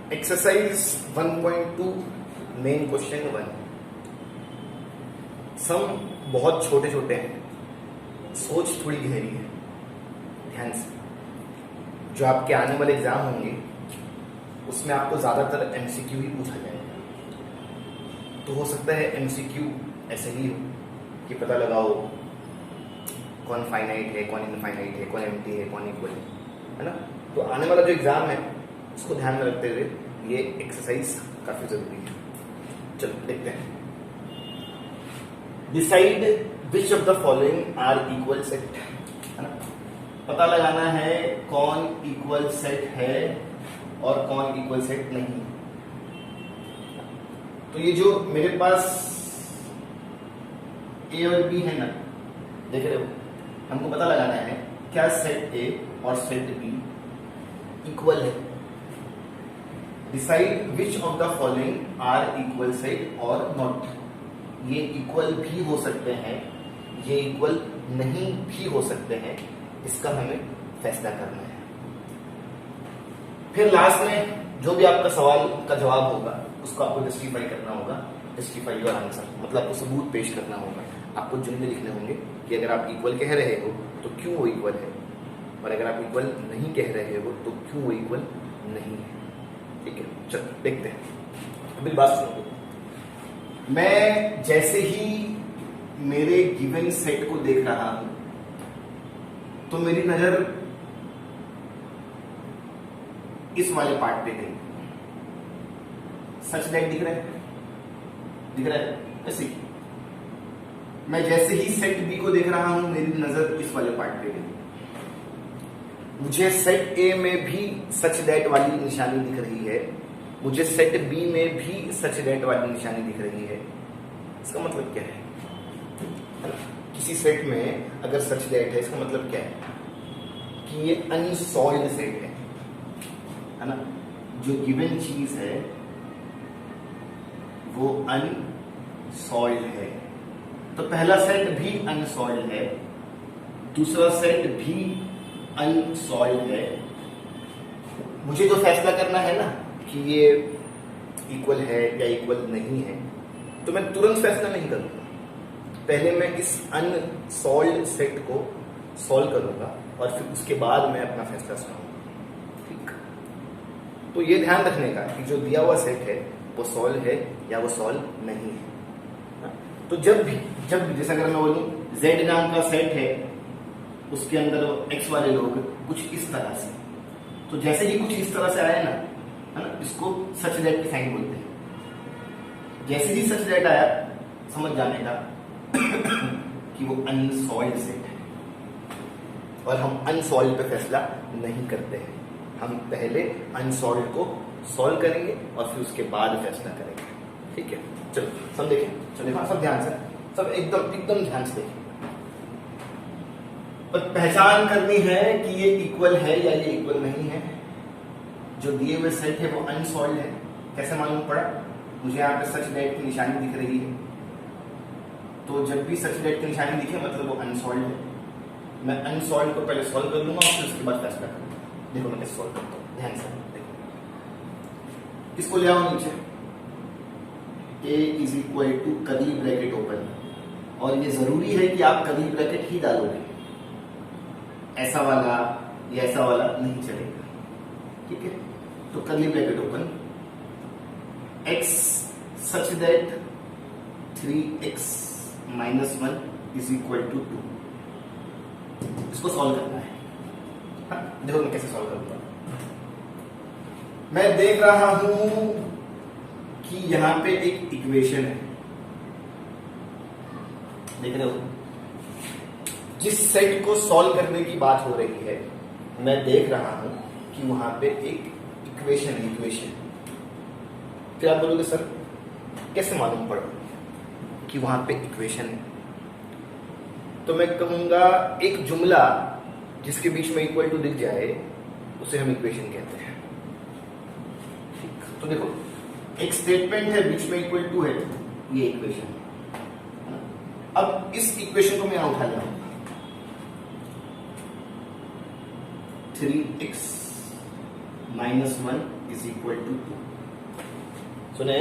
Exercise 1.2 main question 1। सम बहुत छोटे छोटे हैं, सोच थोड़ी गहरी है। ध्यान से, जो आपके आने वाले एग्जाम होंगे उसमें आपको ज्यादातर एमसीक्यू ही पूछा जाएगा। तो हो सकता है एमसीक्यू ऐसे ही हो कि पता लगाओ कौन फाइनाइट है, कौन इनफाइनाइट है, कौन एम्प्टी है, कौन इक्वल है ना। तो आने वाला जो एग्जाम है उसको ध्यान में रखते हुए ये एक्सरसाइज काफी जरूरी है। चलो देखते हैं। Decide which of the following are equal set, है ना। पता लगाना है कौन इक्वल सेट है और कौन इक्वल सेट नहीं। तो ये जो मेरे पास ए और बी है ना, देख रहे हो, हमको पता लगाना है क्या सेट ए और सेट बी इक्वल है। Decide which of the following are equal set और नॉट। ये इक्वल भी हो सकते हैं, ये इक्वल नहीं भी हो सकते हैं, इसका हमें फैसला करना है। फिर लास्ट में जो भी आपका सवाल का जवाब होगा उसको आपको जस्टिफाई करना होगा। जस्टिफाई योर आंसर मतलब आपको सबूत पेश करना होगा। आपको जुमले लिखने होंगे कि अगर आप इक्वल कह रहे हो तो क्यों वो इक्वल है, और अगर आप इक्वल नहीं कह रहे हो तो क्यों वो इक्वल नहीं है। ठीक है, चलो देखते हैं। अभी बात सुनो। मैं जैसे ही मेरे गिवन सेट को देख रहा हूं तो मेरी नजर इस वाले पार्ट पे गई। सच दैट दिख रहा है, दिख रहा है ऐसे ही। मैं जैसे ही सेट बी को देख रहा हूं मेरी नजर इस वाले पार्ट पे गई। मुझे सेट ए में भी सच दैट वाली निशानी दिख रही है, मुझे सेट बी में भी सच दैट वाली निशानी दिख रही है। इसका मतलब क्या है? किसी सेट में अगर सच दैट है इसका मतलब क्या है कि ये अनसॉल्व्ड सेट है ना। जो गिवन चीज है वो अनसॉल्व्ड है। तो पहला सेट भी अनसॉल्व्ड है, दूसरा सेट भी अनसॉल्व्ड है। मुझे जो फैसला करना है ना कि ये इक्वल है या इक्वल नहीं है, तो मैं तुरंत फैसला नहीं करूंगा। पहले मैं इस अनसॉल्व्ड सेट को सॉल्व करूंगा और फिर उसके बाद मैं अपना फैसला सुनाऊंगा। ठीक, तो ये ध्यान रखने का कि जो दिया हुआ सेट है वो सॉल्व है या वो सॉल्व नहीं है। तो जब भी जैसे अगर मैं बोलूं Z नाम का सेट है, उसके अंदर X वाले लोग कुछ इस तरह से, तो जैसे ही कुछ इस तरह से आया ना, है ना, इसको सच दैट की साइन बोलते हैं। जैसे ही सच दैट आया समझ जाने का कि वो अनसॉल्व्ड सेट है। और हम अनसॉल्व्ड पे फैसला नहीं करते हैं, हम पहले अनसॉल्व्ड को सॉल्व करेंगे और फिर उसके बाद फैसला करेंगे। ठीक है, चलो सब देखें। चलो हाँ, सब ध्यान से, सब एकदम ध्यान से देखें। पर पहचान करनी है कि ये इक्वल है या ये इक्वल नहीं है। जो दिए हुए सेट है वो अनसॉल्व्ड है। कैसे मालूम पड़ा? मुझे यहाँ पे सच दैट की निशानी दिख रही है, तो जब भी सच दैट की निशानी दिखे मतलब वो अनसॉल्व्ड है। मैं अनसॉल्व्ड को पहले सॉल्व कर लूंगा और फिर उसके बाद फैसला करूंगा। देखो मैं कैसे सॉल्व करता हूँ, ध्यान से देखो। इसको ले आओ नीचे, A is equal to curly bracket open, और ये जरूरी है कि आप कर्ली ब्रैकेट ही डालोगे, ऐसा वाला या ऐसा वाला नहीं चलेगा। ठीक है, तो curly bracket open, x such that 3x - 1 is equal to 2। इसको सॉल्व करना है। हाँ, देखो मैं कैसे सॉल्व करूंगा। मैं देख रहा हूं कि यहां पे एक इक्वेशन है, देख रहे हो। जिस सेट को सॉल्व करने की बात हो रही है, मैं देख रहा हूं कि वहां पे एक इक्वेशन। फिर आप बोलोगे सर कैसे मालूम पड़ा कि वहां पे इक्वेशन है? तो मैं कहूंगा एक जुमला जिसके बीच में इक्वल टू दिख जाए उसे हम इक्वेशन कहते हैं। तो देखो एक स्टेटमेंट है, बीच में इक्वल टू है, ये इक्वेशन है। अब इस इक्वेशन को मैं यहां उठा लिया, 3x -1 इज इक्वल टू 2। सुने,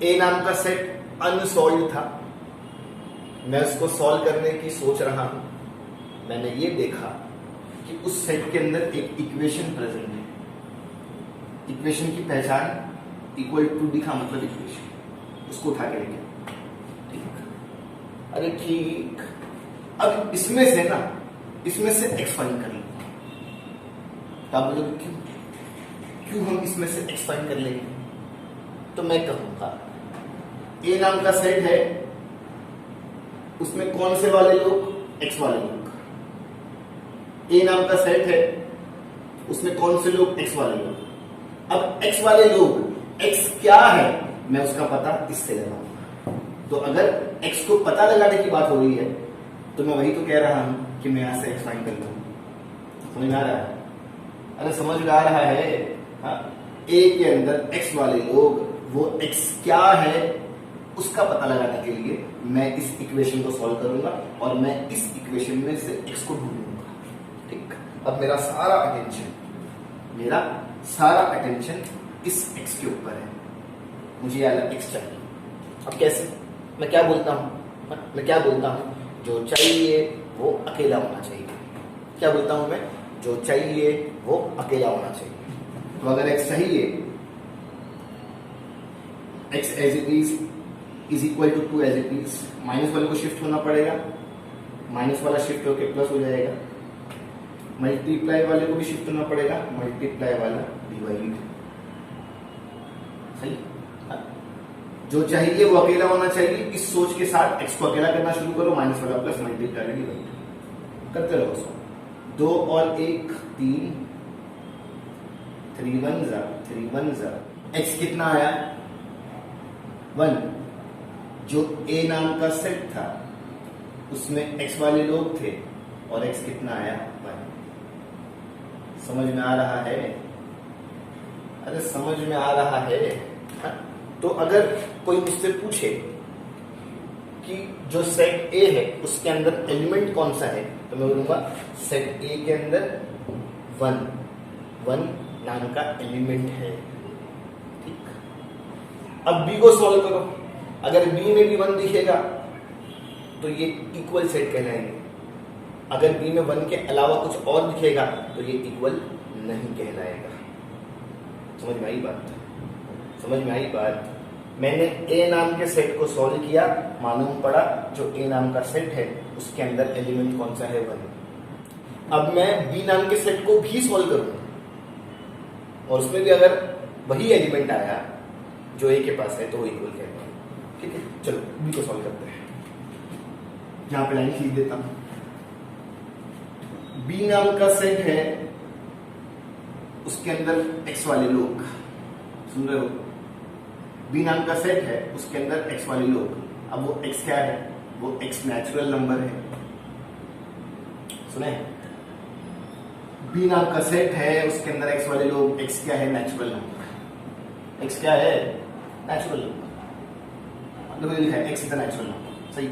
ए नाम का सेट अनसॉल्व था, मैं उसको सॉल्व करने की सोच रहा हूं। मैंने ये देखा कि उस सेट के अंदर एक इक्वेशन प्रेजेंट है। इक्वेशन की पहचान इक्वल टू दिखा, मतलब इक्वेशन, उसको उठा के लेके ठीक। अरे ठीक, अब इसमें से ना, इसमें से एक्स फाइंड कर लेंगे। तो आप बोलोगे क्यों हम इसमें से एक्स फाइंड कर लेंगे? तो मैं कहूंगा ए नाम का सेट है, उसमें कौन से वाले लोग? एक्स वाले लोग। ए नाम का सेट है, उसमें कौन से लोग? एक्स वाले लोग। अब एक्स वाले लोग, एक्स क्या है मैं उसका पता इससे लगाऊंगा। तो अगर एक्स को पता लगाने की बात हो रही है तो मैं वही तो कह रहा हूं कि मैं यहां से एक्स फाइंड कर लूंगा। समझ में आ रहा है? अरे समझ में आ रहा है। ए के अंदर एक्स वाले लोग, वो एक्स क्या है उसका पता लगाने के लिए मैं इस इक्वेशन को सॉल्व करूंगा और मैं इस इक्वेशन में से एक्स को ढूंढूंगा। ठीक, अब मेरा सारा अटेंशन इस एक्स के ऊपर है। मुझे यार एक्स चाहिए। अब कैसे? मैं क्या बोलता हूं? जो चाहिए वो अकेला होना चाहिए। क्या बोलता हूं मैं? जो चाहिए वो अकेला होना चाहिए। तो अगर एक्स चाहिए, x as it is equal to 2 as it is, minus वाले को शिफ्ट होना पड़ेगा, माइनस वाला शिफ्ट होकर प्लस हो जाएगा, मल्टीप्लाई वाले को भी शिफ्ट होना पड़ेगा, मल्टीप्लाई वाला डिवाइड। सही? जो चाहिए वो अकेला होना चाहिए, इस सोच के साथ एक्स को अकेला करना शुरू करो, माइनस वाला प्लस, मल्टीप्लाई डिवाइड करते रहो। 2 और 1 3, 3 1 जा। एक्स कितना आया? 1। जो ए नाम का सेट था उसमें एक्स वाले लोग थे और एक्स कितना आया? 1। समझ में आ रहा है? अरे समझ में आ रहा है। तो अगर कोई मुझसे पूछे कि जो सेट ए है उसके अंदर एलिमेंट कौन सा है, तो मैं बोलूंगा सेट ए के अंदर 1 नाम का एलिमेंट है। ठीक, अब बी को सॉल्व करो। अगर बी में भी 1 दिखेगा तो ये इक्वल सेट कहलाएंगे। अगर बी में 1 के अलावा कुछ और दिखेगा तो ये इक्वल नहीं कहलाएगा। समझ में आई बात? मैंने ए नाम के सेट को सॉल्व किया, मालूम पड़ा जो ए नाम का सेट है उसके अंदर एलिमेंट कौन सा है? 1। अब मैं बी नाम के सेट को भी सॉल्व करूंगा और उसमें भी अगर वही एलिमेंट आया जो ए के पास है तो वो इक्वल कहलाएगा। ठीक है, चलो बी को सॉल्व करते हैं। यहां पे लाइन खींच देता हूं। बी नाम का सेट है, उसके अंदर एक्स वाले लोग, सुन रहे हो? बी नाम का सेट है, उसके अंदर एक्स वाले लोग। अब वो एक्स क्या है? वो एक्स नेचुरल नंबर है। सुने, बी नाम का सेट है, उसके अंदर एक्स वाले लोग, एक्स क्या है? Natural number. एक्स क्या है? Natural number. देखो ये लिखा है x is the natural number. सही,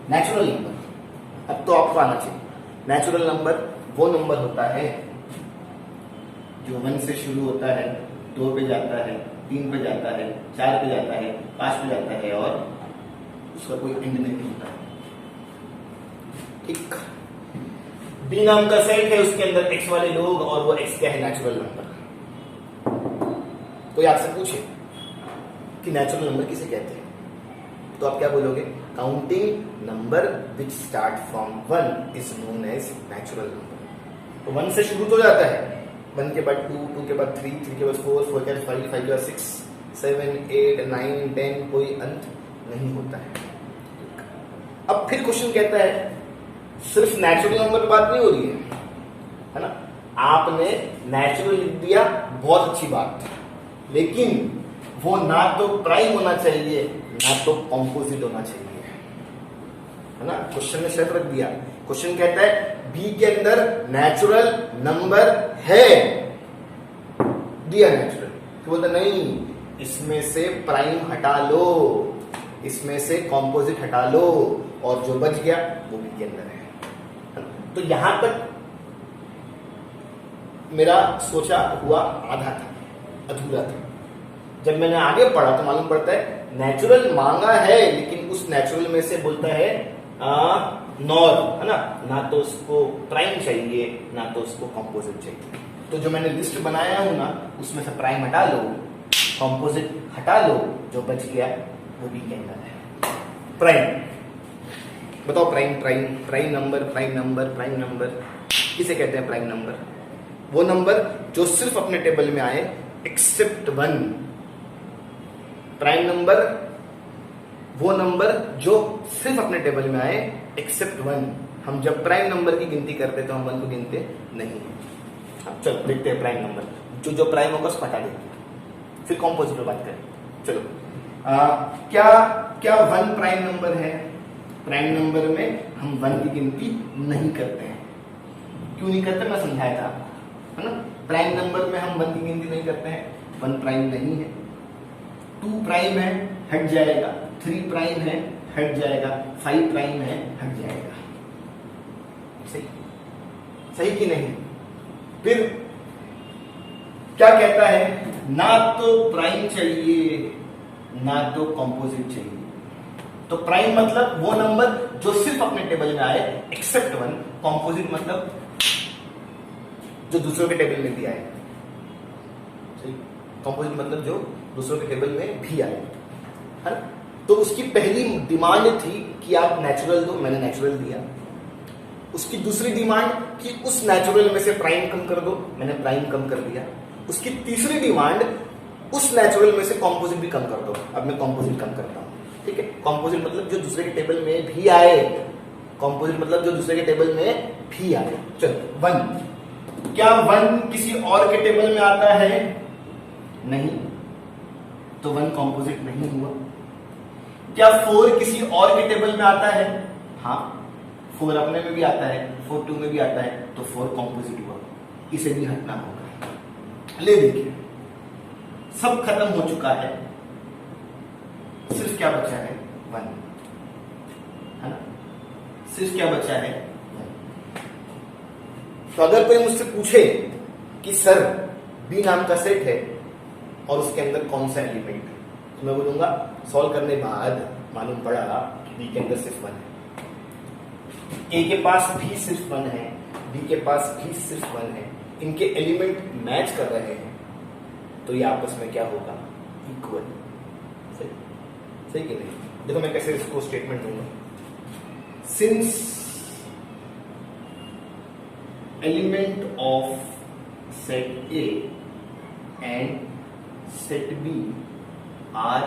नेचुरल नंबर। अब तो आपको आना चाहिए। नेचुरल नंबर वो नंबर होता है जो 1 से शुरू होता है, 2 पे जाता है, 3 पे जाता है, 4 पे जाता है, 5 पे जाता है और उसका कोई एंड नहीं होता है। ठीक, बी नाम का सेट है, उसके अंदर एक्स वाले लोग और वो एक्स क्या है? Natural number. कोई आपसे पूछे कि नेचुरल नंबर किसे कहते हैं तो आप क्या बोलोगे? Counting number which start from 1 is known as natural number. तो 1 से शुरू तो जाता है, 1 के बाद 2, 2 के बाद 3, 3 के बाद 4, 4 के बाद 5, 5 के बाद 6, 7, 8, 9, 10, कोई अंत नहीं होता है। अब फिर क्वेश्चन कहता है सिर्फ नेचुरल नंबर की बात नहीं हो रही है ना? आपने नेचुरल लिख दिया, बहुत अच्छी बात, लेकिन वो ना तो प्राइम होना चाहिए ना तो कॉम्पोजिट होना चाहिए, है ना? क्वेश्चन ने शर्त रख दिया। क्वेश्चन कहता है बी के अंदर नेचुरल नंबर है, दिया नेचुरल, तो बोलता नहीं, इसमें से प्राइम हटा लो, इसमें से कॉम्पोजिट हटा लो और जो बच गया वो बी के अंदर है। तो यहां तक मेरा सोचा हुआ आधा था, अधूरा था। जब मैंने आगे पढ़ा तो मालूम पड़ता है नेचुरल मांगा है, लेकिन उस नेचुरल में से बोलता है नॉर, है ना तो उसको प्राइम चाहिए, ना तो उसको कंपोजिट चाहिए। तो जो मैंने लिस्ट बनाया हूं ना, उसमें से प्राइम हटा लो, कंपोजिट हटा लो, जो बच गया वो भी कहना है प्राइम। बताओ prime prime prime number, prime number, prime number किसे कहते हैं? प्राइम नंबर वो नंबर जो सिर्फ अपने टेबल में आए एक्सेप्ट वन। प्राइम नंबर वो नंबर जो सिर्फ अपने टेबल में आए एक्सेप्ट वन। हम जब प्राइम नंबर की गिनती करते तो हम वन को गिनते नहीं। अब चलो देखते हैं प्राइम नंबर। जो प्राइम होगा उसको हटा देते, फिर कॉम्पोजिट पे बात करें। चलो क्या क्या वन प्राइम नंबर है? प्राइम नंबर में हम वन की गिनती नहीं करते हैं। क्यों नहीं करते? मैं समझाया था आपको, है ना। प्राइम नंबर में हम वन की गिनती नहीं करते हैं, वन प्राइम नहीं है। 2 प्राइम है, हट जाएगा। 3 प्राइम है, हट जाएगा। 5 प्राइम है, हट जाएगा। सही सही कि नहीं? फिर क्या कहता है? ना तो प्राइम चाहिए, ना तो कंपोजिट चाहिए। तो प्राइम मतलब वो नंबर जो सिर्फ अपने टेबल में आए एक्सेप्ट वन। कंपोजिट मतलब जो दूसरों के टेबल में भी आए। सही। कंपोजिट मतलब जो दूसरों के टेबल में भी आए, है ना। तो उसकी पहली डिमांड थी कि आप नेचुरल दो, मैंने नेचुरल दिया। उसकी दूसरी डिमांड कि उस नेचुरल में से प्राइम कम कर दो, मैंने प्राइम कम कर दिया। उसकी तीसरी डिमांड उस नेचुरल में से कंपोजिट भी कम कर दो, अब मैं कंपोजिट कम करता हूं। ठीक है। कंपोजिट मतलब जो दूसरे के टेबल में भी आए। कंपोजिट मतलब जो दूसरे के टेबल में भी आए। चलो वन, क्या वन किसी और के टेबल में आता है? नहीं, तो वन कंपोजिट नहीं हुआ। क्या 4 किसी और के टेबल में आता है? हाँ, 4 अपने में भी आता है, 4 2 में भी आता है, तो 4 कंपोजिट हुआ। इसे भी हटना होगा। ले देखिए, सब खत्म हो चुका है, सिर्फ क्या बचा है? 1, है ना। सिर्फ क्या बचा है? 1। तो अगर कोई मुझसे पूछे कि सर बी नाम का सेट है और उसके अंदर कौन सा एलिमेंट है, तो मैं बोलूंगा सॉल्व करने बाद मालूम पड़ा कि बी के अंदर सिर्फ 1 है, ए के पास भी सिर्फ 1 है, बी के पास भी सिर्फ 1 है। इनके एलिमेंट मैच कर रहे हैं, तो ये आपस में क्या होगा? इक्वल। सही सही कि नहीं? देखो मैं कैसे इसको स्टेटमेंट दूंगा। Since element of set A and set B are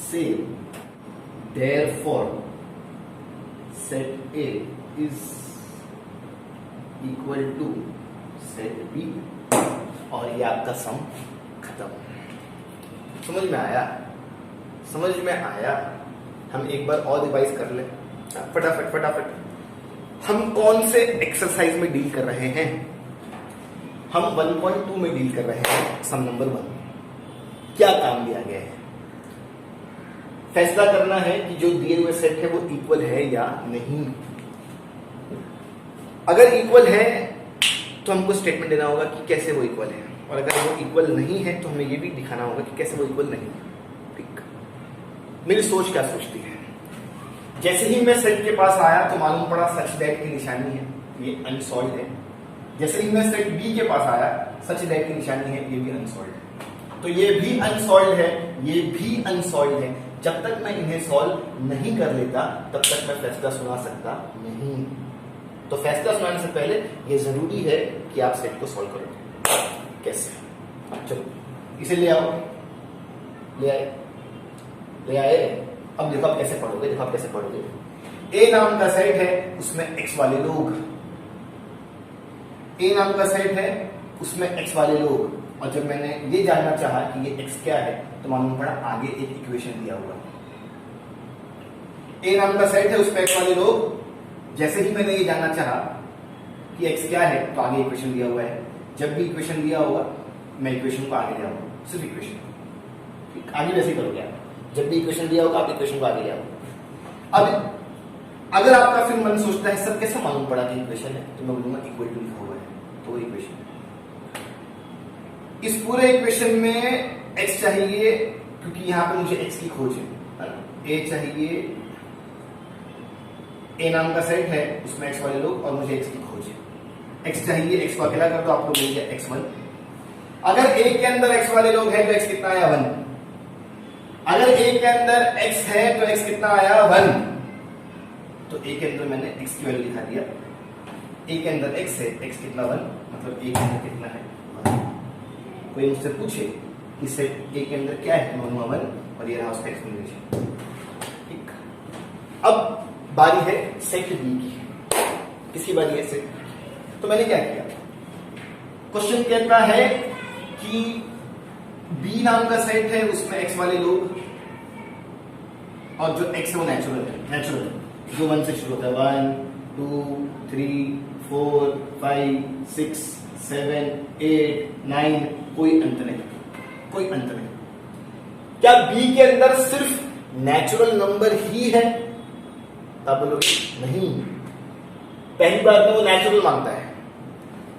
same, therefore set A is equal to set B, और ये आपका सम खत्म। समझ में आया? समझ में आया? हम एक बार और रिवाइज कर ले फटाफट फटाफट। हम कौन से एक्सरसाइज में डील कर रहे हैं? हम 1.2 में डील कर रहे हैं। सम नंबर 1 क्या काम दिया गया है? फैसला करना है कि जो दिए हुए सेट है वो इक्वल है या नहीं। अगर इक्वल है तो हमको स्टेटमेंट देना होगा कि कैसे वो इक्वल है, और अगर वो इक्वल नहीं है तो हमें ये भी दिखाना होगा कि कैसे वो इक्वल नहीं है। ठीक। मेरी सोच क्या सोचती है? जैसे ही मैं सेट के पास आया तो मालूम पड़ा सच दैट की निशानी है, ये अनसॉल्व्ड है। जैसे ही मैं सेट बी के पास आया, सच दैट की निशानी है, ये भी अनसॉल्व्ड है। तो ये भी अनसॉल्व्ड है, ये भी अनसॉल्व्ड है। जब तक मैं इन्हें सॉल्व नहीं कर लेता तब तक मैं फैसला सुना सकता नहीं। तो फैसला सुनाने से पहले ये जरूरी है कि आप सेट को सॉल्व करो। कैसे? चलो इसे ले आओ। ले आए? ले आए? अब देखो आप कैसे पढ़ोगे। देखो आप कैसे पढ़ोगे। ए नाम का सेट है, उसमें एक्स वाले लोग। ए नाम का सेट है, उसमें एक्स वाले लोग। और जब मैंने ये जानना चाहा कि ये x क्या है, तो मालूम पड़ा आगे एक इक्वेशन दिया हुआ है। ए नाम का सेट है, उसमें x वाले लोग। जैसे ही मैंने ये जानना चाहा कि x क्या है, तो आगे इक्वेशन दिया हुआ है। जब भी इक्वेशन दिया होगा मैं इक्वेशन को आगे ले आऊंगा, सिर्फ इक्वेशन। आगे वैसे ही करोगे आप। जब भी इक्वेशन दिया होगा आप इक्वेशन को आगे ले आओगे। अब अगर आपका फिर मन सोचता है सर कैसे मालूम पड़ा कि इक्वेशन है, तो मैं बोलूंगा इक्वल टू लिखा हुआ है, तो वो इक्वेशन। इस पूरे इक्वेशन में x चाहिए, क्योंकि यहां पे मुझे x की खोज है ना। a चाहिए, a नाम का सेट है, उसमें x वाले लोग, और मुझे x की खोज है। x चाहिए, x को अकेला कर दो, आपको मिल गया x1। अगर a के अंदर x वाले लोग हैं तो x कितना आया 1। अगर a के अंदर x है तो x कितना आया 1। तो a के अंदर मैंने x की वैल्यू दिखा दिया। a के अंदर x है, x कितना 1, मतलब a के अंदर कितना है 1। कोई मुझसे पूछे कि सेट a के अंदर क्या है, तो 1 और ये रहा उसका एक्सप्लेनेशन। ठीक, अब बारी है सेट b की। किसकी बारी है? सेट। तो मैंने क्या किया, क्वेश्चन कहता है कि b नाम का सेट है, उसमें x वाले लोग, और जो x है वो नेचुरल है, जो 1 से शुरू होता है। 1 2 3 4 5 6 7 8 9, कोई अंत नहीं, कोई अंत नहीं। क्या b के अंदर सिर्फ नेचुरल नंबर ही है? आप बोलोगे नहीं। पहली बार में वो नेचुरल मांगता है,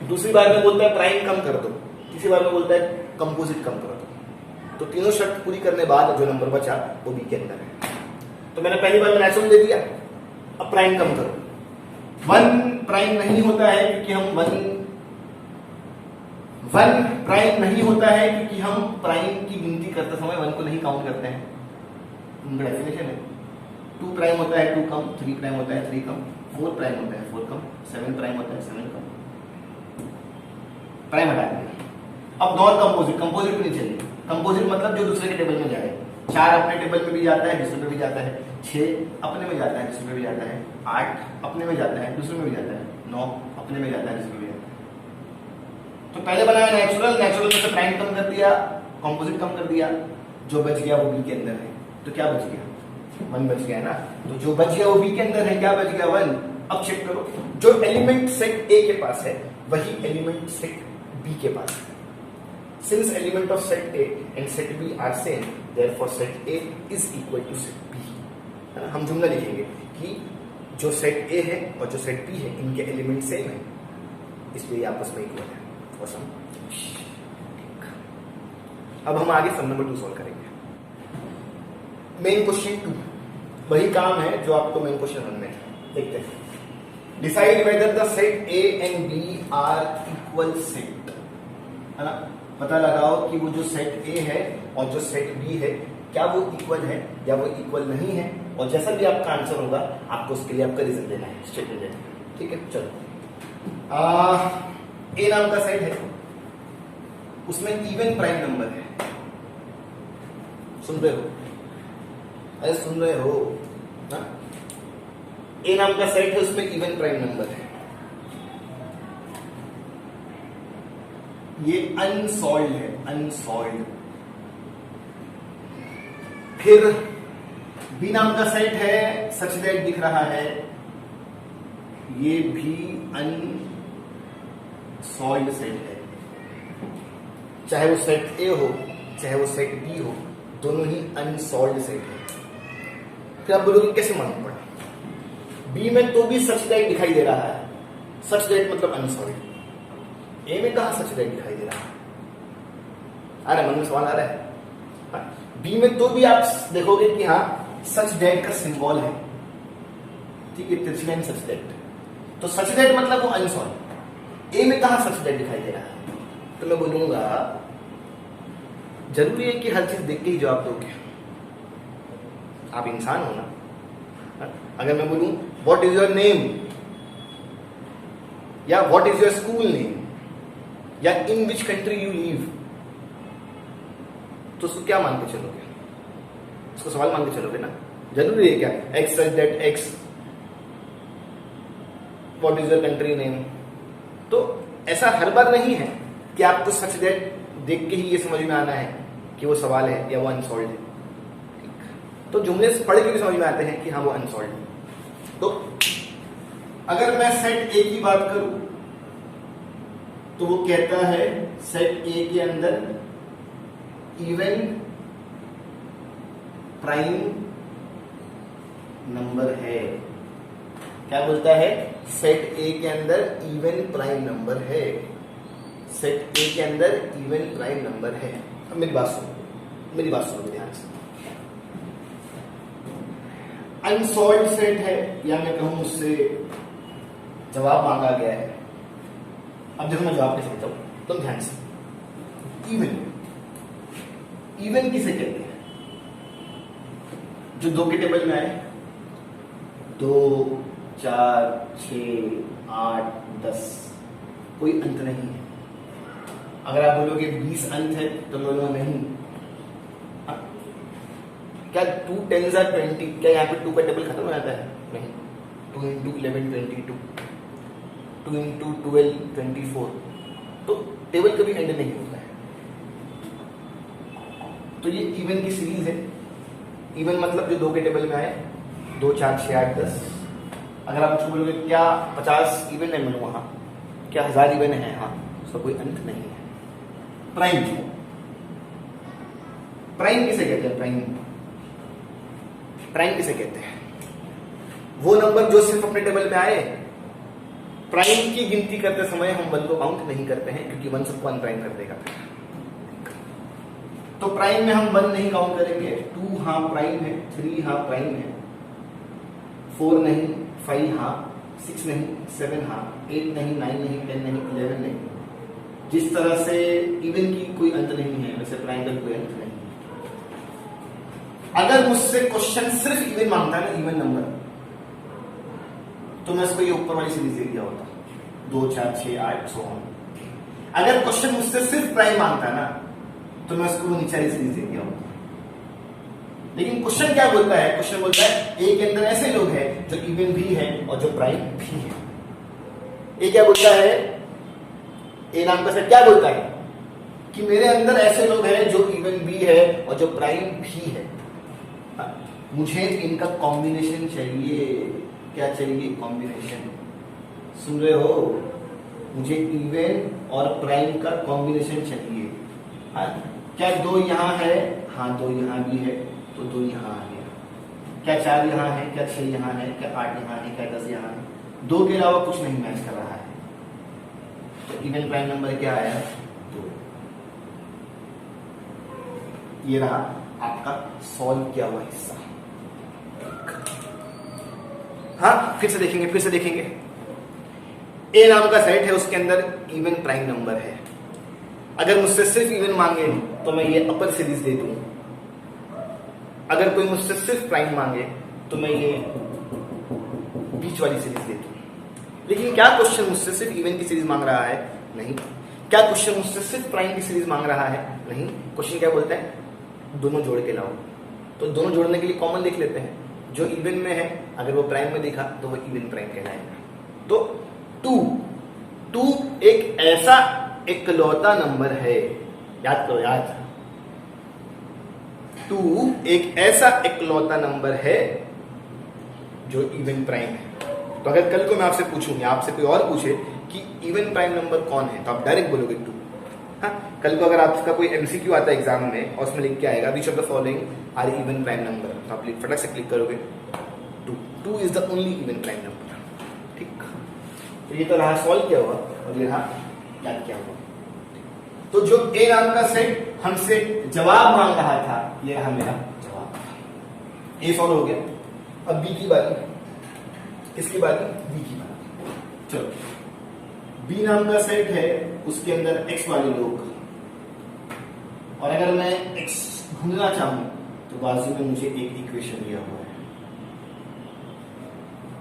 दूसरी बार में बोलता है प्राइम कम कर दो, तीसरी बार में बोलता है कंपोजिट कम कर दो। तो तीनों शर्त पूरी करने बाद जो नंबर बचा वो b के अंदर है। तो मैंने पहली बार में नेचुरल दे दिया, अब प्राइम कम करो। 1 प्राइम नहीं होता है क्योंकि हम 1 प्राइम नहीं होता है क्योंकि हम प्राइम की गिनती करते समय 1 को नहीं काउंट करते हैं। उनका डेफिनेशन है। 2 प्राइम होता है 2 कम, 3 प्राइम होता है 3 कम, 4 प्राइम होता है 4 कम, 7 प्राइम होता है 7 कम। प्राइम हटा दिया। अब नॉन कंपोजिट, कंपोजिट भी नहीं चाहिए। कंपोजिट मतलब जो दूसरे के टेबल में जाए। 4 अपने टेबल में भी जाता है, दूसरे में भी जाता है। 6 अपने में जाता है, दूसरे में भी जाता है। 8 अपने में जाता है, दूसरे में भी जाता है। 9 अपने में जाता है, दूसरे में भी जाता है। तो पहले बनाया नेचुरल, नेचुरल में से प्राइम कम कर दिया, कंपोजिट कम कर दिया, जो बच गया वो बी के अंदर है। तो क्या बच गया? 1 बच गया ना। तो जो बच गया वो बी के अंदर है, क्या बच गया? 1। अब चेक करो, जो एलिमेंट सेट ए के पास है वही एलिमेंट सेट बी के पास है। Since element of set A and set B are same, therefore set A is equal to set B। हम जुमला लिखेंगे कि जो सेट A है और जो सेट B है इनके एलिमेंट सेम है, इसलिए आपस में इक्वल है। Awesome। अब हम आगे सम नंबर 2 सॉल्व करेंगे। मेन क्वेश्चन 2 वही काम है जो आपको मेन क्वेश्चन 1 में था। देखते हैं। Decide whether the set A and B are equal set, है ना। पता लगाओ कि वो जो सेट A है और जो सेट B है क्या वो इक्वल है या वो इक्वल नहीं है, और जैसा भी आपका आंसर होगा आपको उसके लिए आपका रीजन देना है, स्टेटमेंट देना है। ठीक है, चलो। A नाम का सेट है, उसमें इवन प्राइम नंबर है। सुन रहे हो? अरे सुन रहे हो ना? A नाम का सेट है, उसमें इवन प्राइम नंबर है। ये अनसॉल्व्ड है, अनसॉल्व्ड। फिर बी नाम का सेट है, सच दैट दिख रहा है, ये भी अनसॉल्व्ड सेट है। चाहे वो सेट ए हो चाहे वो सेट बी हो, दोनों ही अनसॉल्व्ड सेट है। फिर आप बोलोगे कैसे मालूम पड़ा? बी में तो भी सच दैट दिखाई दे रहा है, सच दैट मतलब अनसॉल्व्ड। ए में कहा सच दैट दिखाई दे रहा है? आ रहा है, मन में सवाल आ रहा है? बी में तो भी आप देखोगे कि हाँ सच दैट का सिंबल है, ठीक है, तिरछी लाइन सच दैट। तो सच दैट मतलब वो अनसॉल्व्ड। ए में कहा सच दैट दिखाई दे रहा है? तो मैं बोलूंगा जरूरी है कि हर चीज देख के ही जवाब दोगे, आप इंसान हो ना। अगर मैं बोलूं व्हाट इज योर नेम या what is your school name या इन विच कंट्री यू लिव, तो उसको क्या मान के चलोगे? उसको सवाल मान के चलोगे ना। जरूरी है क्या x such that x, what is your country name? तो ऐसा हर बार नहीं है कि आपको सच दैट देख के ही ये समझ में आना है कि वो सवाल है या वो अनसॉल्व्ड है। तो जुमले पढ़ के भी समझ में आते हैं कि हाँ वो अनसॉल्व्ड है। तो अगर मैं सेट ए की बात करूं तो वो कहता है सेट ए के अंदर इवन प्राइम नंबर है। क्या बोलता है? सेट ए के अंदर इवन प्राइम नंबर है। सेट ए के अंदर इवन प्राइम नंबर है। अब मेरी बात सुनो ध्यान से। अनसॉल्व सेट है, या मैं कहूं उससे जवाब मांगा गया है। अब देखो मैं जवाब कैसे देता हूं, तुम ध्यान से। इवन किसे कहते हैं? जो 2 के टेबल में आए, 2, 4, 6, 8, 10, कोई अंत नहीं है। अगर आप बोलोगे 20 अंत है तो मैं बोलूंगा नहीं। क्या 2 10s are 20? क्या यहाँ पे 2 का टेबल खत्म हो जाता है? नहीं। 2 into 11 22, 2 into 12 24, तो टेबल कभी एंड नहीं होता है। तो ये इवन की सीरीज है। इवन मतलब जो 2 के टेबल में आए, 2, 4, 6, 8, 10। अगर आप मुझको बोलोगे क्या 50 इवन है, मैं हाँ। क्या 1000 इवन है? हाँ। उसका कोई अंत नहीं है। प्राइम किसे कहते हैं? प्राइम किसे कहते हैं? वो नंबर जो सिर्फ अपने टेबल में आए। प्राइम की गिनती करते समय हम 1 को काउंट नहीं करते हैं, क्योंकि 1 सबको अनप्राइम कर देगा। तो प्राइम में हम 1 नहीं काउंट करेंगे। 2 हाँ प्राइम है, 3 हाँ प्राइम है, 4 नहीं, 5 हाँ, 6 नहीं, 7 हाँ, 8 नहीं, 9 नहीं, 10 नहीं, 11 नहीं। जिस तरह से इवन की कोई अंत नहीं है, वैसे प्राइम का कोई अंत नहीं है। अगर मुझसे क्वेश्चन सिर्फ इवन मांगता है ना, इवन नंबर, तो मैं इसको ये ऊपर वाली सीरीज दे दिया होता, 2, 4, 6, 8 सो ऑन। अगर क्वेश्चन मुझसे सिर्फ प्राइम मांगता है ना, तो मैं उसको नीचे वाली सीरीज दे दिया होता। लेकिन क्वेश्चन क्या बोलता है? क्वेश्चन बोलता है ए के अंदर ऐसे लोग हैं जो इवन भी है और जो प्राइम भी है। ए क्या बोलता है? ए नाम का सेट क्या बोलता है कि मेरे अंदर ऐसे लोग हैं जो इवन भी है और जो प्राइम भी है। मुझे इनका कॉम्बिनेशन चाहिए। क्या चाहिए? कॉम्बिनेशन। सुन रहे हो? मुझे इवन और प्राइम का कॉम्बिनेशन चाहिए। हाँ, क्या 2 यहाँ है? हाँ 2 यहाँ भी है, तो 2 यहाँ आ गया। क्या 4 यहाँ है? क्या 6 यहाँ है? क्या 8 यहाँ है? क्या 10 यहाँ है? 2 के अलावा कुछ नहीं मैच कर रहा है। तो इवन प्राइम नंबर क्या आया? 2। ये रहा आपका सॉल्व किया हुआ हिस्सा। हाँ, फिर से देखेंगे। ए नाम का सेट है, उसके अंदर इवन प्राइम नंबर है। अगर मुझसे सिर्फ इवन मांगे तो मैं ये अपर सीरीज दे दूं। अगर कोई मुझसे सिर्फ प्राइम मांगे तो मैं ये बीच वाली सीरीज दे दूं। लेकिन क्या क्वेश्चन मुझसे सिर्फ इवन की सीरीज मांग रहा है? नहीं। क्या क्वेश्चन मुझसे सिर्फ प्राइम की सीरीज मांग रहा है? नहीं। क्वेश्चन क्या बोलता है? दोनों जोड़ के लाओ। तो दोनों जोड़ने के लिए कॉमन देख लेते हैं। जो इवन में है, अगर वो प्राइम में दिखा तो वो इवन प्राइम कहलाएगा। तो 2 एक ऐसा इकलौता नंबर है, याद करो, 2 एक ऐसा इकलौता नंबर है जो इवन प्राइम है। तो अगर कल को मैं आपसे पूछूं या आपसे कोई और पूछे कि इवन प्राइम नंबर कौन है, तो आप डायरेक्ट बोलोगे 2। हाँ, कल को अगर आपका कोई एमसीक्यू आता है एग्जाम में और उसमें लिख के आएगा which of the following are even prime number, तो आप फटाक से क्लिक करोगे 2 is the only even prime number. ठीक, तो ये तो रहा सॉल्व किया हुआ और ये रहा याद किया हुआ। तो जो ए नाम का सेट हमसे जवाब मांग रहा था, ये रहा मेरा जवाब। ए सॉल्व हो गया। अब बी की बारी। किसकी बारी? बी की बारी। चलो, बी नाम का सेट है, उसके अंदर एक्स वाले लोग, और अगर मैं एक्स ढूंढना चाहूं तो बाजू में मुझे एक इक्वेशन दिया हुआ है।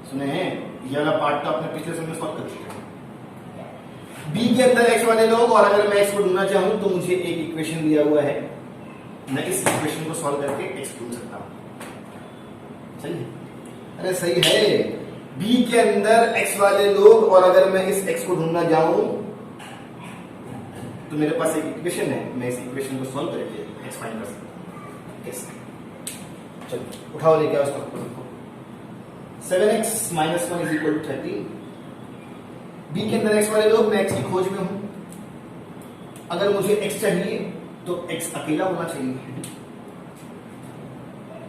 सुने हैं? ये वाला पार्ट तो आपने पिछले समय सॉल्व कर चुके हैं। बी के अंदर एक्स वाले लोग, और अगर मैं एक्स को ढूंढना चाहूं तो मुझे एक इक्वेशन दिया हुआ है। मैं इस इक्वेशन को सॉल्व करके एक्स ढूंढ सकता हूं। सही है? अरे सही है। बी के अंदर एक्स वाले लोग, और अगर मैं इस एक्स को ढूंढना जाऊं तो मेरे पास एक इक्वेशन है। मैं इस इक्वेशन को सॉल्व करके एक्स फाइंड कर सकता हूं। कैसे? चलो उठाओ, लेके आओ उसको। 7x - 1 = 13। बी के अंदर एक्स वाले लोग, मैं एक्स की खोज में हूं। अगर मुझे एक्स चाहिए तो एक्स अकेला होना चाहिए।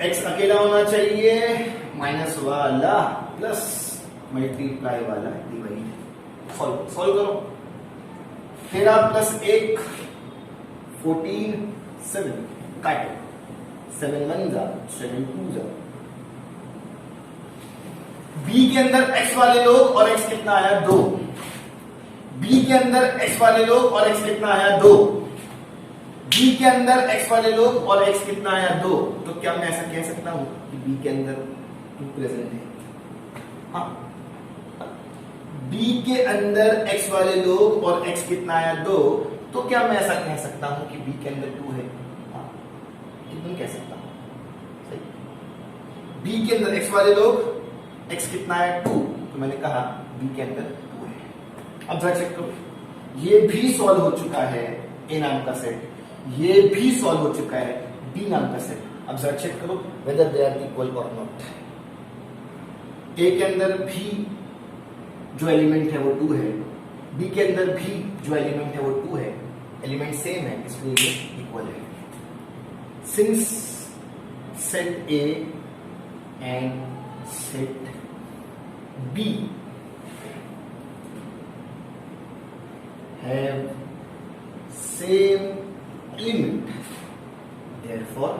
एक्स अकेला होना चाहिए, माइनस वाला प्लस मल्टीप्लाई वाला डिवाइड। सॉल्व करो। 13 प्लस 1 14 7 काटो 7 1 जा 7 2 जा। बी के अंदर x वाले लोग और x कितना आया 2। बी के अंदर x वाले लोग और x कितना आया 2। बी के अंदर x वाले लोग और x कितना आया 2। तो क्या मैं ऐसा कह सकता हूं कि बी के अंदर 2 प्रेजेंट है? हाँ, बी के अंदर x वाले लोग और x कितना आया 2। तो क्या मैं ऐसा कह सकता हूं कि बी के अंदर 2 है? हाँ, एकदम कह सकता हूं। सही। बी के अंदर x वाले लोग x कितना आया 2, तो मैंने कहा बी के अंदर 2 है। अब जरा चेक करो, ये भी सॉल्व हो चुका है ए नाम का सेट, ये भी सॉल्व हो चुका है बी नाम का सेट। अब जरा चेक करो वेदर दे आर इक्वल और नॉट। ए के अंदर भी जो एलिमेंट है वो 2 है, बी के अंदर भी जो एलिमेंट है वो 2 है, एलिमेंट सेम है इसलिए ये इक्वल है। Since set A and set B have same element, therefore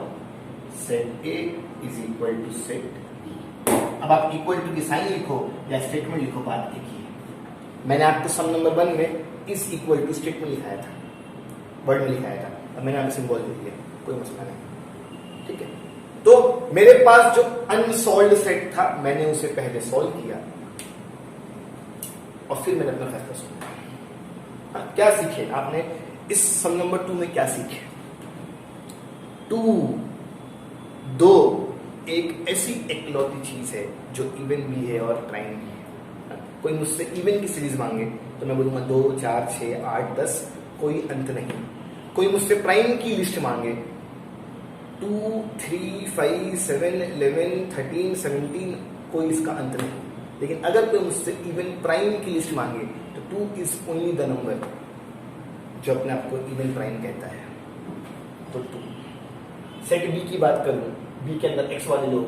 set A is equal to set B। अब आप इक्वल टू की साइन लिखो या स्टेटमेंट लिखो, बात एक ही है। मैंने आपको सम नंबर 1 में इस इक्वल टू स्टेटमेंट लिखाया था, वर्ड में लिखाया था, अब मैंने आपको सिंबल दे दिया, कोई मसला नहीं, ठीक है। तो मेरे पास जो अनसॉल्व्ड सेट था मैंने उसे पहले सॉल्व किया और फिर मैंने अपना फैसला सुना। क्या सीखे आपने इस सम नंबर 2 में? क्या सीखे? 2 2 एक ऐसी इकलौती चीज है जो इवन भी है और प्राइम भी है। कोई मुझसे इवन की सीरीज मांगे तो मैं बोलूंगा 2 4 6 8 10, कोई अंत नहीं। कोई मुझसे प्राइम की लिस्ट मांगे 2 3 5 7 11 13 17, कोई इसका अंत नहीं। लेकिन अगर कोई मुझसे इवन प्राइम की लिस्ट मांगे तो 2 इज ओनली द नंबर जो अपने आप को इवन प्राइम कहता है। तो 2 सेट बी की बात करूं, बी के अंदर x वाले लोग,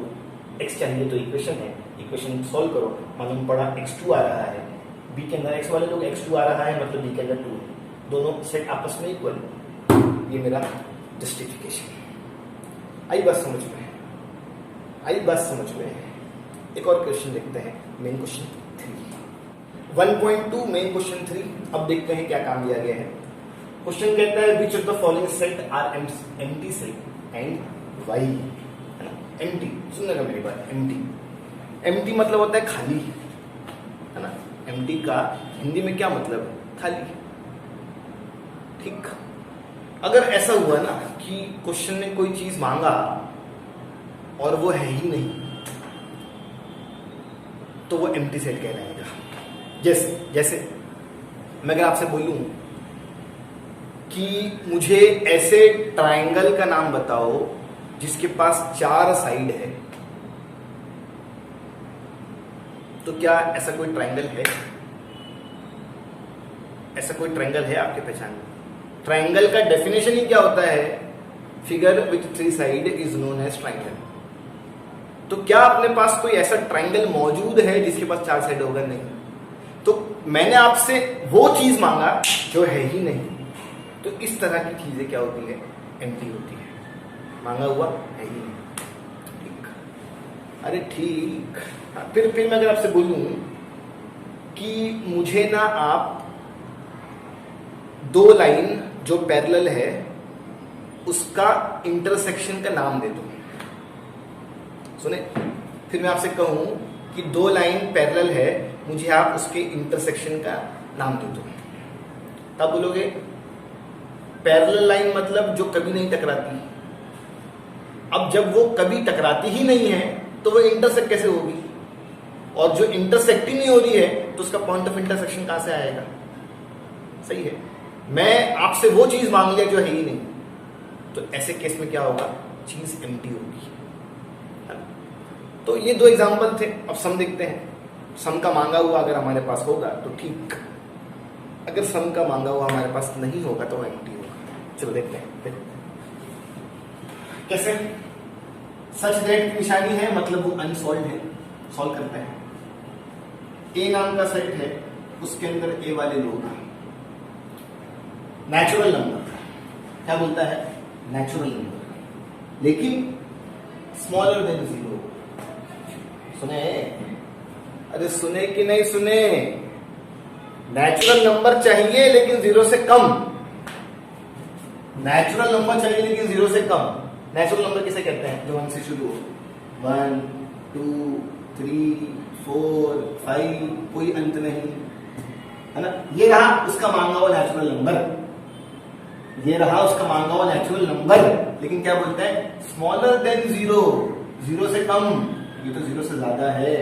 x चाहिए तो इक्वेशन है, इक्वेशन सॉल्व करो, मालूम पड़ा x2 आ रहा है। बी के अंदर x वाले लोग x2 आ रहा है मतलब बी के अंदर 2 है, दोनों सेट आपस में इक्वल। ये मेरा जस्टिफिकेशन। आई बात समझ में? आई बात समझ में? एक और क्वेश्चन देखते हैं, मेन क्वेश्चन 3 1.2 मेन क्वेश्चन 3। अब देखते हैं क्या काम दिया गया है। क्वेश्चन कहता है which of the following set are empty set and why. है ना, एम्प्टी, सुनने का मेरी बात। एम्प्टी मतलब होता है खाली, है ना। एम्प्टी का हिंदी में क्या मतलब है? खाली। ठीक। अगर ऐसा हुआ ना कि क्वेश्चन ने कोई चीज मांगा और वो है ही नहीं तो वो एम्प्टी सेट कहलाएगा। जैसे मैं अगर आपसे बोलूं कि मुझे ऐसे ट्रायंगल का नाम बताओ जिसके पास 4 साइड है, तो क्या ऐसा कोई ट्रायंगल है? ऐसा कोई ट्रायंगल है आपके पहचान में? ट्रायंगल का डेफिनेशन ही क्या होता है? Figure with 3 side is known as triangle. तो क्या अपने पास कोई ऐसा ट्रायंगल मौजूद है जिसके पास 4 साइड होगा? नहीं। तो मैंने आपसे वो चीज मांगा जो है ही नहीं। तो इस तरह की चीजें क्या होती है? एम्प्टी होती है। मांगा हुआ है ही नहीं। ठीक। अरे ठीक। फिर मैं अगर आपसे बोलूं कि मुझे ना आप 2 लाइन जो पैरेलल है उसका इंटरसेक्शन का नाम दे दो। सुने, फिर मैं आपसे कहूं कि 2 लाइन पैरेलल है, मुझे आप उसके इंटरसेक्शन का नाम दे दो। तब बोलोगे पैरेलल लाइन मतलब जो कभी नहीं टकराती। अब जब वो कभी टकराती ही नहीं है तो वो इंटरसेक्ट कैसे होगी? और जो इंटरसेक्ट ही नहीं हो रही है तो उसका पॉइंट ऑफ इंटरसेक्शन कहां से आएगा? सही है। मैं आपसे वो चीज मांग लिया जो है ही नहीं, तो ऐसे केस में क्या होगा? चीज एम्प्टी होगी। तो ये 2 एग्जांपल थे। अब सम देखते हैं। सम का मांगा हुआ अगर हमारे पास होगा तो ठीक, अगर सम का मांगा हुआ हमारे पास नहीं होगा तो एम्प्टी होगा। चलो देखते हैं कैसे। सच दैट की निशानी है मतलब वो अनसॉल्व है, सॉल्व करते हैं। ए नाम का सेट है, उसके अंदर ए वाले लोग नेचुरल नंबर, क्या बोलता है? नेचुरल नंबर, लेकिन स्मॉलर देन 0। सुने? अरे सुने कि नहीं सुने? नेचुरल नंबर चाहिए लेकिन 0 से कम। नेचुरल नंबर चाहिए लेकिन 0 से कम। नेचुरल नंबर किसे कहते हैं? जो 1 से शुरू हो। 1 2 3 4 5, कोई अंत नहीं, है ना? ये रहा उसका मांगा हुआ नेचुरल नंबर, ये रहा उसका मांगा हुआ नेचुरल नंबर, लेकिन क्या बोलते हैं? स्मॉलर देन 0, 0 से कम। ये तो 0 से ज्यादा है,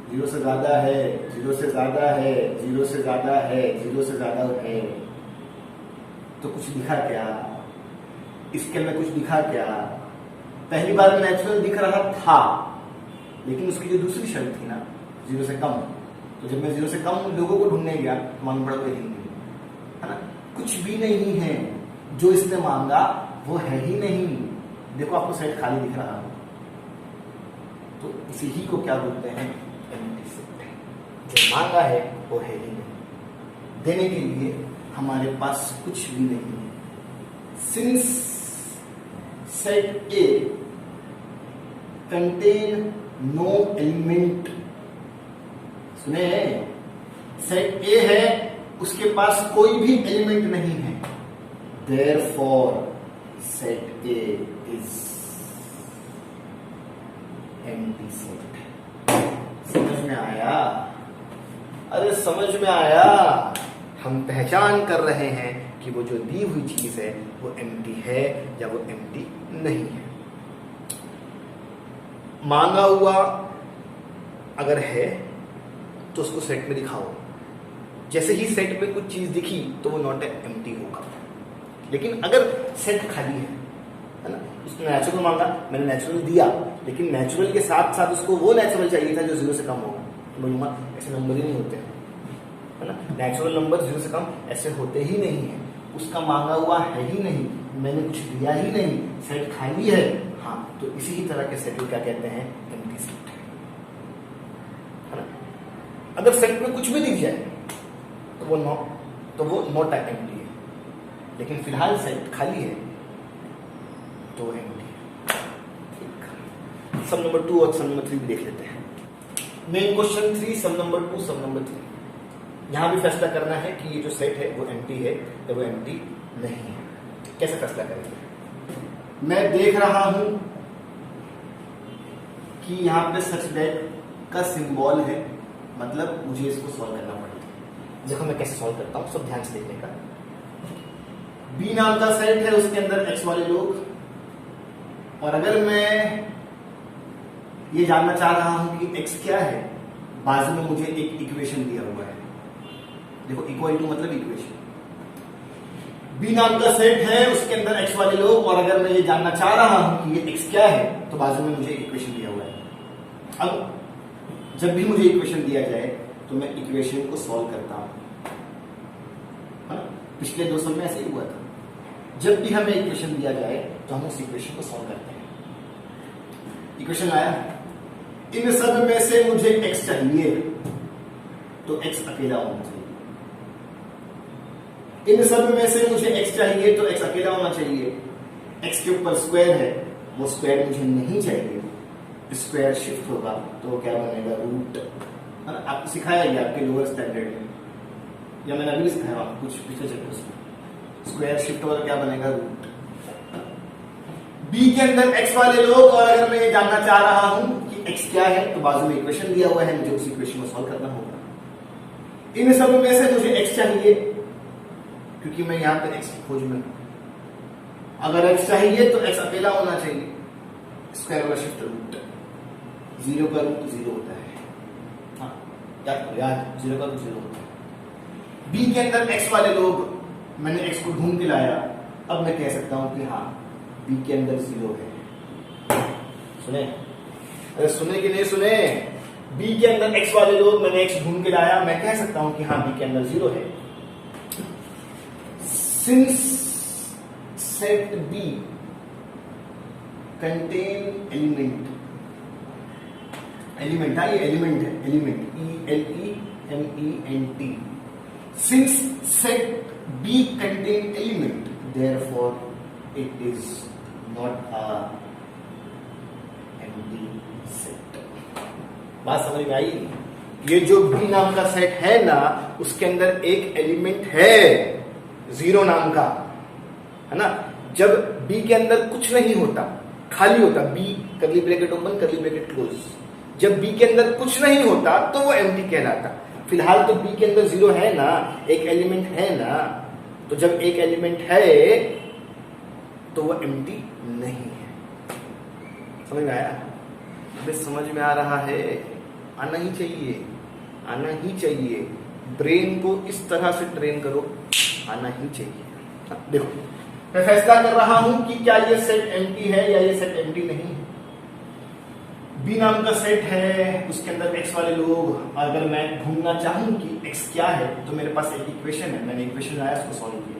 0 से ज्यादा है, 0 से ज्यादा है, 0 से ज्यादा है, 0 से ज्यादा है। तो कुछ दिखा क्या? इसके अंदर कुछ दिखा क्या? पहली बार में नेचुरल दिख रहा था, लेकिन उसकी जो दूसरी शर्त थी ना, 0 से कम, तो जब मैं 0 से कम लोगों को ढूंढने गया तो मालूम पड़ा कोई नहीं, है ना? कुछ भी नहीं है जो इसने मांगा, वो है ही नहीं। देखो आपको सेट खाली दिख रहा हो, तो इसी ही को क्या बोलते हैं? Empty set. जो मांगा है वो है ही नहीं, देने के लिए हमारे पास कुछ भी नहीं है। Since set A contain no element, सुने? सेट ए है, उसके पास कोई भी एलिमेंट नहीं है, therefore set A is empty set। समझ में आया? अरे समझ में आया? हम पहचान कर रहे हैं कि वो जो दी हुई चीज है वो एम्प्टी है या वो एम्प्टी नहीं है। मांगा हुआ अगर है तो उसको सेट में दिखाओ। जैसे ही सेट में कुछ चीज दिखी तो वो नॉट एम्प्टी होगा। लेकिन अगर सेट खाली है ना, उसने नेचुरल मांगा, मैंने नेचुरल दिया, लेकिन नेचुरल के साथ साथ उसको वो नेचुरल चाहिए था जो 0 से कम होगा, तो बोलूंगा ऐसे नंबर ही नहीं होते, है ना? नेचुरल नंबर 0 से कम ऐसे होते ही नहीं है। उसका मांगा हुआ है ही नहीं, मैंने कुछ दिया ही नहीं, सेट खाली है। हाँ, तो इसी ही तरह के सेट को क्या कहते हैं? एम्प्टी सेट, है ना? अगर सेट में कुछ भी दिख जाए तो वो नॉट एम्प्टी है, लेकिन फिलहाल सेट खाली है तो एम्प्टी है। ठीक, सम नंबर 2 और सम नंबर 3 भी देख लेते हैं। मेन क्वेश्चन 3, सम नंबर 2, सम नंबर 3। यहां भी फैसला करना है कि ये जो सेट है वो एम्प्टी है या वो एम्प्टी नहीं है। कैसे फैसला करेंगे? मैं देख रहा हूं कि यहां पे सच दैट का सिंबल है, मतलब मुझे इसको सॉल्व करना पड़ेगा। देखो मैं कैसे सॉल्व करता हूं, सब ध्यान से देखने का। बी नाम का सेट है, उसके अंदर एक्स वाले लोग, और अगर मैं ये जानना चाह रहा हूं कि एक्स क्या है, बाजू में मुझे एक इक्वेशन दिया हुआ है। देखो इक्वल टू मतलब इक्वेशन। बी नाम का सेट है, उसके अंदर एक्स वाले लोग, और अगर मैं ये जानना चाह रहा हूं कि ये एक्स क्या है, तो बाजू में मुझे इक्वेशन दिया हुआ है। अब जब भी मुझे इक्वेशन दिया जाए तो मैं इक्वेशन को सॉल्व करता हूं, है ना? पिछले 2 सम में ऐसे ही हुआ था। जब भी हमें इक्वेशन दिया जाए तो हम उस इक्वेशन को सॉल्व करते हैं। इक्वेशन आया, इन सब में से मुझे x चाहिए तो x अकेला होना चाहिए। इन सब में से मुझे x चाहिए तो x अकेला होना चाहिए। x के ऊपर स्क्वायर है, वो स्क्वायर मुझे नहीं चाहिए, स्क्वायर शिफ्ट होगा तो वो क्या बनेगा? रूट, है ना? आपको सिखाया गया आपके लोअर स्टैंडर्ड में, या मैंने अभी सिखाया आपको कुछ पिछले चैप्टर्स में। स्क्वायर शिफ्ट होगा क्या बनेगा? रूट। बी के अंदर एक्स वाले लोग, और अगर मैं ये जानना चाह रहा हूं कि एक्स क्या है, तो बाजू में इक्वेशन दिया हुआ है, मुझे उस इक्वेशन को सॉल्व करना होगा। इन सब में से मुझे एक्स चाहिए क्योंकि मैं यहां पर एक्स की खोज में हूं। अगर एक्स चाहिए तो एक्स अकेला होना चाहिए, स्क्वायर वाला शिफ्ट रूट, 0 का रूट 0 होता है। हाँ याद 0 का रूट 0 होता है। बी के अंदर एक्स वाले लोग, मैंने एक्स को ढूंढ के लाया, अब मैं कह सकता हूं कि हाँ बी के अंदर 0 है। सुने? अरे सुने कि नहीं सुने? बी के अंदर एक्स वाले लोग, मैंने एक्स ढूंढ के लाया, मैं कह सकता हूं कि हाँ बी के अंदर 0 है। Since set B contain element, element है, ये एलिमेंट है, element, ELEMENT। Since set B contain element, therefore it is not a empty set. बात समझ में आई? ये जो B नाम का सेट है ना, उसके अंदर एक एलिमेंट है 0 नाम का, है ना। जब B के अंदर कुछ नहीं होता, खाली होता, B curly bracket open curly bracket close, जब B के अंदर कुछ नहीं होता तो वो एम्प्टी कहलाता। फिलहाल तो B के अंदर 0 है ना, एक एलिमेंट है ना, तो जब एक एलिमेंट है तो वो एम्प्टी नहीं है। समझ में आया? अबे समझ में आ रहा है? आना ही चाहिए, आना ही चाहिए। ब्रेन को इस तरह से ट्रेन करो, आना ही चाहिए। देखो, मैं फैसला कर रहा हूं कि क्या ये सेट एम्प्टी है या ये सेट एम्प्टी नहीं है। बी नाम का सेट है, उसके अंदर एक्स वाले लोग, अगर मैं ढूंढना चाहूं कि एक्स क्या है तो मेरे पास एक इक्वेशन है, मैंने इक्वेशन लाया, उसको सॉल्व किया।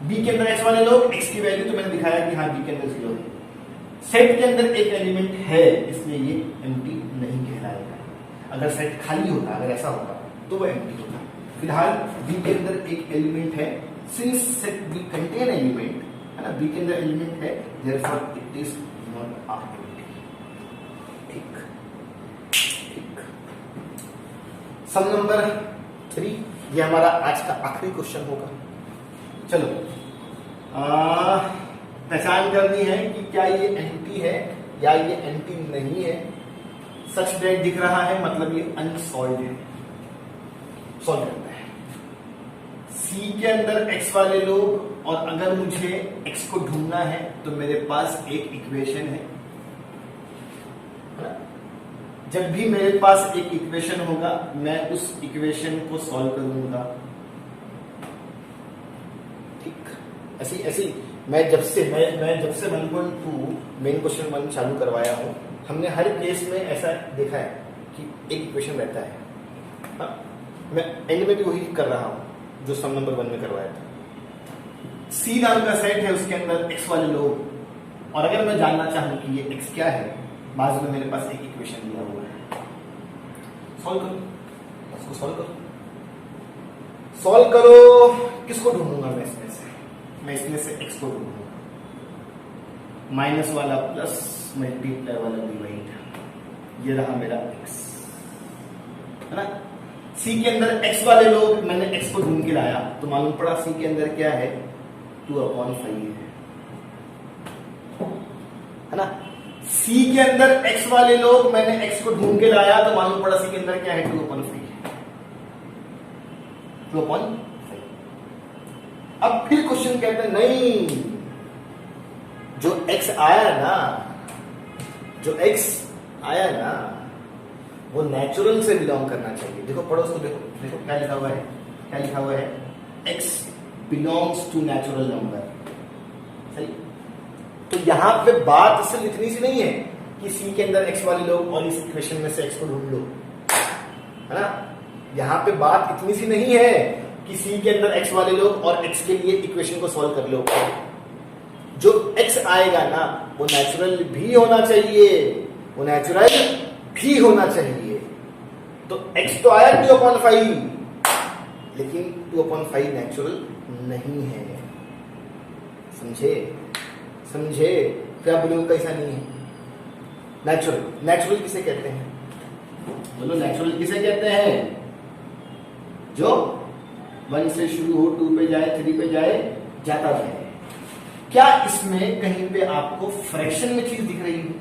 बी के अंदर एक्स वाले लोग, एक्स की वैल्यू तो मैंने दिखाया कि हाँ बी के अंदर 0 है। सेट के अंदर एक एलिमेंट है, इसलिए ये एम्प्टी नहीं कहलाएगा। अगर सेट खाली होता, अगर ऐसा होता तो वो एम्प्टी होता। फिलहाल बी के अंदर एक एलिमेंट है, since set B contain element, है ना, बी के अंदर एलिमेंट है, therefore it is not a empty. ठीक ठीक। सम नंबर 3, ये हमारा आज का आखिरी क्वेश्चन होगा। चलो, पहचान करनी है कि क्या ये एंटी है या ये एंटी नहीं है। सच दैट दिख रहा है, मतलब ये अनसॉल्व्ड है, सॉल्व करता है। सी के अंदर एक्स वाले लोग, और अगर मुझे एक्स को ढूंढना है तो मेरे पास एक इक्वेशन है। जब भी मेरे पास एक इक्वेशन होगा, मैं उस इक्वेशन को सॉल्व करूंगा। ठीक, ऐसी मैं जब से 1.2 मेन क्वेश्चन 1 चालू करवाया हूं, हमने हर केस में ऐसा देखा है कि एक इक्वेशन रहता है। हाँ, मैं एंड में भी वही कर रहा हूं जो सम नंबर 1 में करवाया था। सी नाम का सेट है, उसके अंदर एक्स वाले लोग, और अगर मैं जानना चाहूं कि ये एक्स क्या है, बाजू में मेरे पास एक इक्वेशन दिया हुआ है। सॉल्व करो, इसको सॉल्व करो, सॉल्व करो। किसको ढूंढूंगा मैं इसमें से? मैं इसमें से एक्स को ढूंढूंगा। माइनस वाला प्लस, मल्टीप्लाई वाला डिवाइड, ये रहा मेरा एक्स, है ना। सी के अंदर एक्स वाले लोग, मैंने एक्स को ढूंढ के लाया तो मालूम पड़ा सी के अंदर क्या है, 2/5 है ना। सी के अंदर एक्स वाले लोग, मैंने एक्स को ढूंढ के लाया तो मालूम पड़ा सी के अंदर क्या है, 2/5 है, 2/5। अब फिर क्वेश्चन कहते हैं नहीं, जो एक्स आया ना, जो एक्स आया ना, वो नेचुरल से बिलोंग करना चाहिए। देखो पढ़ो उसको, देखो देखो क्या लिखा हुआ है, क्या लिखा हुआ है, x belongs to natural number. सही। तो यहां पे बात सिर्फ इतनी सी नहीं है कि सी के अंदर एक्स वाले लोग और इस इक्वेशन में से एक्स को ढूंढ लो, है ना। यहां पे बात इतनी सी नहीं है कि सी के अंदर एक्स वाले लोग और एक्स के लिए इक्वेशन को सॉल्व कर लो। जो एक्स आएगा ना, वो नेचुरल भी होना चाहिए, वो नेचुरल भी होना चाहिए। तो एक्स तो आया 2/5, लेकिन 2/5 नेचुरल नहीं है। समझे? समझे? क्या बोलो, कैसा नहीं है? नेचुरल, नेचुरल किसे कहते हैं? बोलो, नेचुरल किसे कहते हैं? जो 1 से शुरू हो, 2 पे जाए, 3 पे जाए, जाता जाए। क्या इसमें कहीं पे आपको फ्रैक्शन में चीज दिख रही है?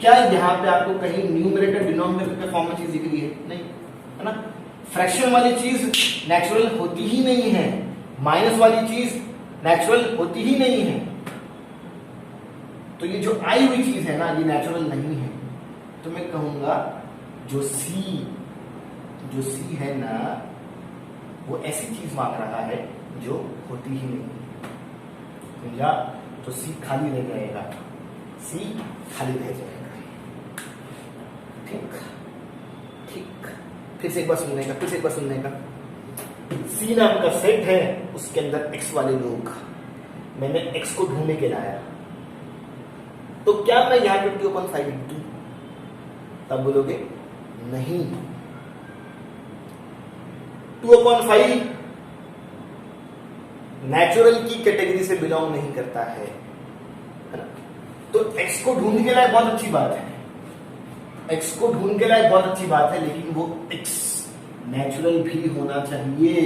क्या यहाँ पे आपको कहीं न्यूमरेटर डिनोमिनेटर के फॉर्म में चीज दिख रही है? नहीं, है ना। फ्रैक्शन वाली चीज नेचुरल होती ही नहीं है, माइनस वाली चीज नेचुरल होती ही नहीं है। तो ये जो आई हुई चीज है ना, ये नेचुरल नहीं है। तो मैं कहूंगा जो सी है ना, वो ऐसी चीज मांग रहा है जो होती ही नहीं। समझा? तो सी खाली रह जाएगा, सी खाली रह जाएगा। ठीक ठीक। फिर से एक बार सुनने का, सी नाम का सेट है, उसके अंदर एक्स वाले लोग, मैंने एक्स को ढूंढने के लाया, तो क्या मैं यहां पे 2/5 लिख दूं? तब बोलोगे नहीं, 2/5 नेचुरल की कैटेगरी से बिलोंग नहीं करता है ना? तो x को ढूंढने के लिए बहुत अच्छी बात है, x को ढूंढने के लिए बहुत अच्छी बात है, लेकिन वो x नेचुरल भी होना चाहिए,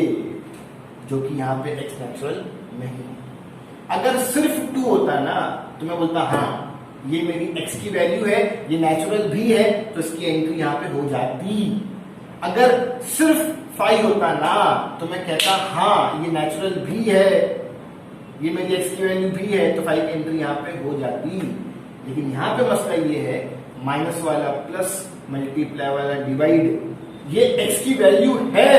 जो कि यहां पे x नेचुरल नहीं है। अगर सिर्फ 2 होता ना तो मैं बोलता हाँ ये मेरी x की वैल्यू है, ये नेचुरल भी है, तो इसकी एंट्री यहां पे हो जाती। अगर सिर्फ 5 होता ना तो मैं कहता हाँ ये नेचुरल भी है, ये मेरी x की वैल्यू भी है, तो 5 की एंट्री यहां पे हो जाती। लेकिन यहां पे मसला ये है, माइनस वाला प्लस, मल्टीप्लाई वाला डिवाइड, ये x की वैल्यू है।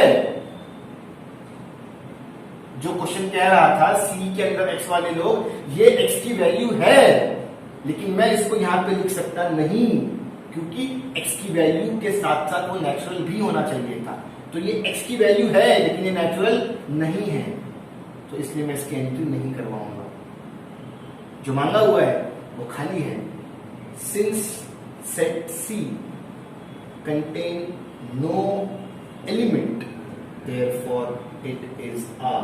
जो क्वेश्चन कह रहा था सी के अंदर x वाले लोग, ये x की वैल्यू है, लेकिन मैं इसको यहां पे लिख सकता नहीं, क्योंकि x की वैल्यू के साथ साथ वो नेचुरल भी होना चाहिए था। तो ये x की वैल्यू है लेकिन ये नेचुरल नहीं है, तो इसलिए मैं इसकी एंट्री नहीं करवाऊंगा। जो मांगा हुआ है वो खाली है। Since set C contain no element, therefore it is a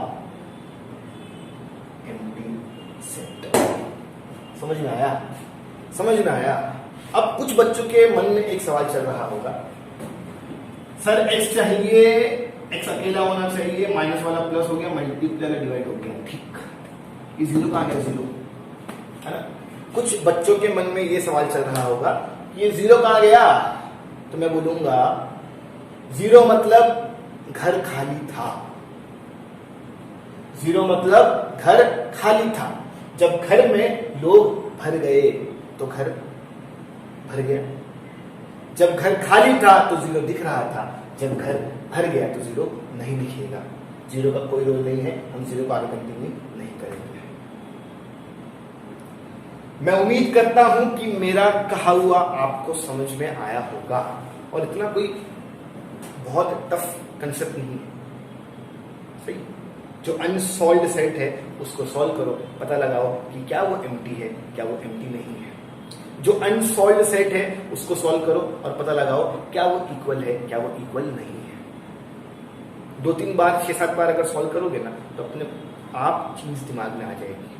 empty set। समझ में आया? समझ में आया? अब कुछ बच्चों के मन में एक सवाल चल रहा होगा, सर x चाहिए, x अकेला होना चाहिए, माइनस वाला प्लस हो गया, मल्टीप्लाई वाला डिवाइड हो गया, ठीक, ये जीरो कहां गया? जीरो है ना? कुछ बच्चों के मन में ये सवाल चल रहा होगा ये जीरो कहां गया? तो मैं बोलूंगा जीरो मतलब घर खाली था। जीरो मतलब घर खाली था। जब घर में लोग भर गए तो घर भर गया। जब घर खाली था तो जीरो दिख रहा था, जब घर भर गया तो जीरो नहीं दिखेगा। जीरो का कोई रोल नहीं है, हम जीरो को आगे कंटिन्यू नहीं करेंगे। मैं उम्मीद करता हूं कि मेरा कहा हुआ आपको समझ में आया होगा, और इतना कोई बहुत टफ कंसेप्ट नहीं है। सही, जो अनसॉल्व्ड सेट है उसको सॉल्व करो, पता लगाओ कि क्या वो एम्प्टी है, क्या वो एम्प्टी नहीं है। जो अनसॉल्व्ड सेट है उसको सॉल्व करो और पता लगाओ क्या वो इक्वल है, क्या वो इक्वल नहीं है। 2-3 बार 6-7 बार अगर सॉल्व करोगे ना तो अपने आप चीज दिमाग में आ जाएगी।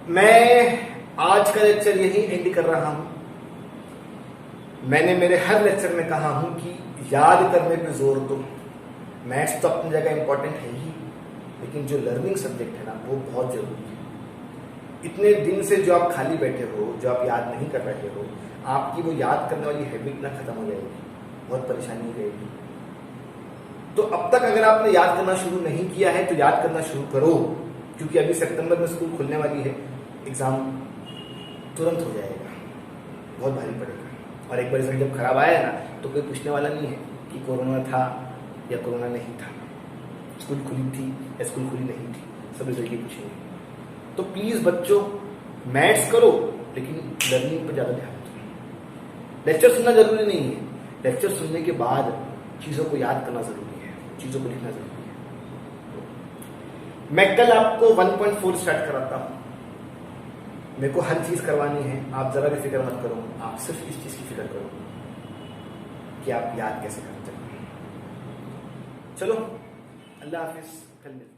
मैं आज का लेक्चर यही एंड कर रहा हूं। मैंने मेरे हर लेक्चर में कहा हूं कि याद करने पे जोर दो। मैथ्स तो अपनी जगह इंपॉर्टेंट है ही, लेकिन जो लर्निंग सब्जेक्ट है ना वो बहुत जरूरी है। इतने दिन से जो आप खाली बैठे हो, जो आप याद नहीं कर रहे हो, आपकी वो याद करने वाली हैबिट ना खत्म हो जाएगी, बहुत परेशानी हो जाएगी। तो अब तक अगर आपने याद करना शुरू नहीं किया है तो याद करना शुरू करो, क्योंकि अभी सितंबर में स्कूल खुलने वाली है, एग्जाम तुरंत हो जाएगा, बहुत भारी पड़ेगा। और एक बार रिजल्ट जब खराब आया ना तो कोई पूछने वाला नहीं है कि कोरोना था या कोरोना नहीं था, स्कूल खुली थी या स्कूल खुली नहीं थी, सब रिजल्ट ही पूछेंगे। तो प्लीज बच्चों मैथ्स करो, लेकिन लर्निंग पर ज्यादा ध्यान दो। लेक्चर सुनना जरूरी नहीं है, लेक्चर सुनने के बाद चीजों को याद करना जरूरी है, चीजों को लिखना जरूरी है। मैं कल आपको 1.4 स्टार्ट कराता हूं। मेरे को हर चीज करवानी है, आप जरा भी फिक्र मत करो, आप सिर्फ इस चीज की फिक्र करो कि आप याद कैसे करते हैं। चलो, अल्लाह हाफिज, कल मिलते हैं।